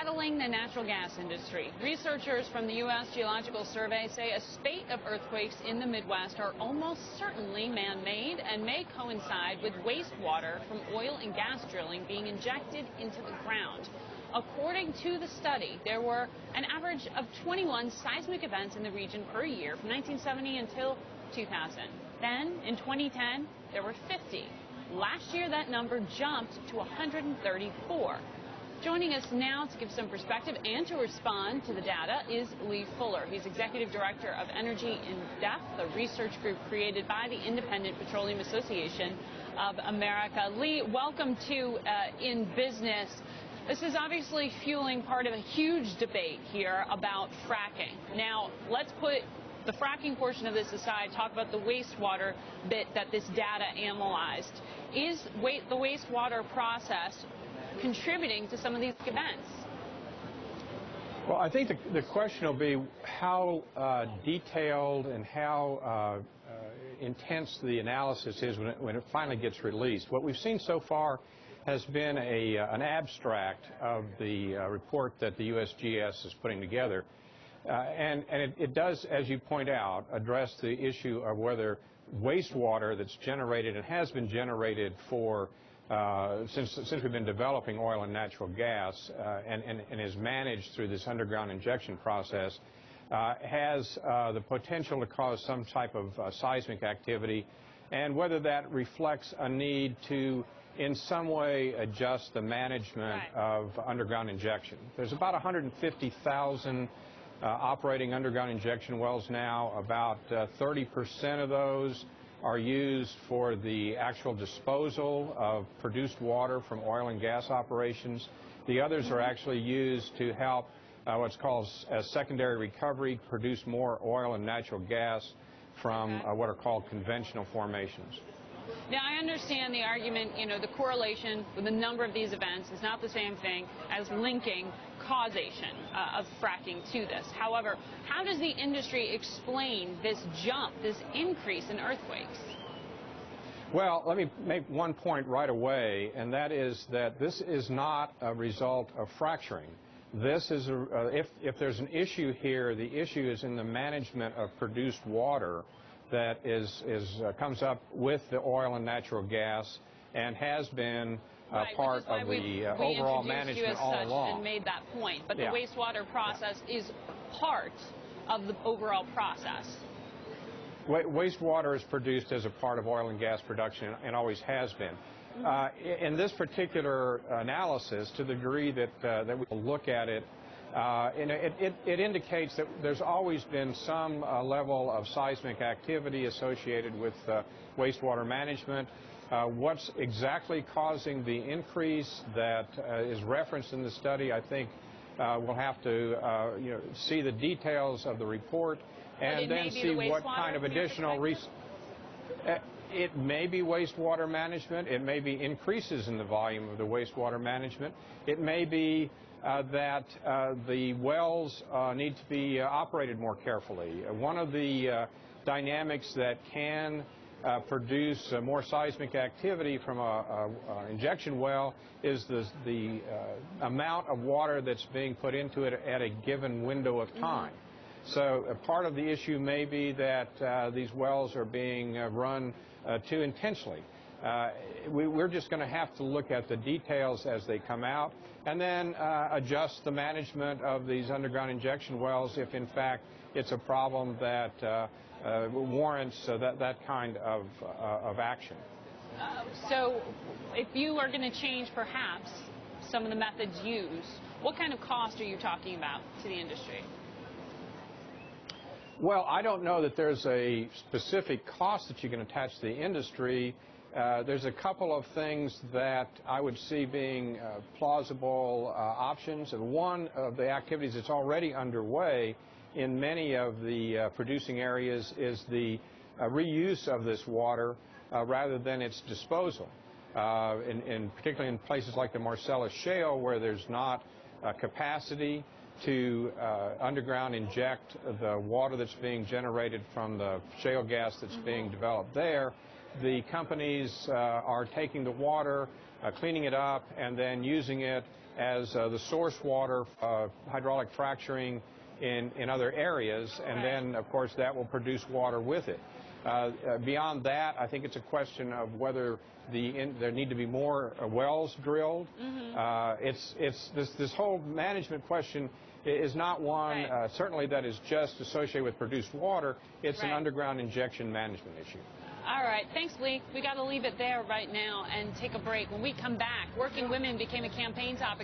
Battling the natural gas industry. Researchers from the U.S. Geological Survey say a spate of earthquakes in the Midwest are almost certainly man-made and may coincide with wastewater from oil and gas drilling being injected into the ground. According to the study, there were an average of 21 seismic events in the region per year from 1970 until 2000. Then, in 2010, there were 50. Last year, that number jumped to 134. Joining us now to give some perspective and to respond to the data is Lee Fuller. He's Executive Director of Energy in Depth, a research group created by the Independent Petroleum Association of America. Lee, welcome to In Business. This is obviously fueling part of a huge debate here about fracking. Now, let's put the fracking portion of this aside, talk about the wastewater bit that this data analyzed. Is the wastewater process contributing to some of these events? Well, I think the question will be how detailed and how intense the analysis is when it finally gets released. What we've seen so far has been an abstract of the report that the USGS is putting together. And it does, as you point out, address the issue of whether wastewater that's generated and has been generated for since we've been developing oil and natural gas and is managed through this underground injection process has the potential to cause some type of seismic activity, and whether that reflects a need to in some way adjust the management of underground injection. There's about 150,000 operating underground injection wells now. About 30% of those are used for the actual disposal of produced water from oil and gas operations. The others are actually used to help what's called secondary recovery, produce more oil and natural gas from what are called conventional formations. Now, I understand the argument, the correlation with the number of these events is not the same thing as linking causation of fracking to this. However, how does the industry explain this jump, this increase in earthquakes? Well, let me make one point right away, and that is that this is not a result of fracturing. This is, if there's an issue here, the issue is in the management of produced water that comes up with the oil and natural gas and has been part of the overall management all along. And made that point, but the wastewater process is part of the overall process. Wastewater is produced as a part of oil and gas production and always has been. In this particular analysis, to the degree that we look at it, it indicates that there's always been some level of seismic activity associated with wastewater management. What's exactly causing the increase that is referenced in the study, I think we'll have to see the details of the report and then see what kind of additional research. It may be wastewater management. It may be increases in the volume of the wastewater management. It may be that the wells need to be operated more carefully. One of the dynamics that can produce more seismic activity from an injection well is the amount of water that's being put into it at a given window of time. So part of the issue may be that these wells are being run too intensely. We're just going to have to look at the details as they come out and then adjust the management of these underground injection wells if, in fact, it's a problem that warrants that kind of action. So if you are going to change, perhaps, some of the methods used, what kind of cost are you talking about to the industry? Well, I don't know that there's a specific cost that you can attach to the industry. There's a couple of things that I would see being plausible options. And one of the activities that's already underway in many of the producing areas is the reuse of this water rather than its disposal. Particularly in places like the Marcellus Shale, where there's not capacity to underground inject the water that's being generated from the shale gas that's being developed there. The companies are taking the water, cleaning it up, and then using it as the source water, hydraulic fracturing in other areas, and then, of course, that will produce water with it. Beyond that, I think it's a question of whether there need to be more wells drilled. This whole management question is not one certainly that is just associated with produced water. It's an underground injection management issue. All right, thanks, Lee. We got to leave it there right now and take a break. When we come back, working women became a campaign topic.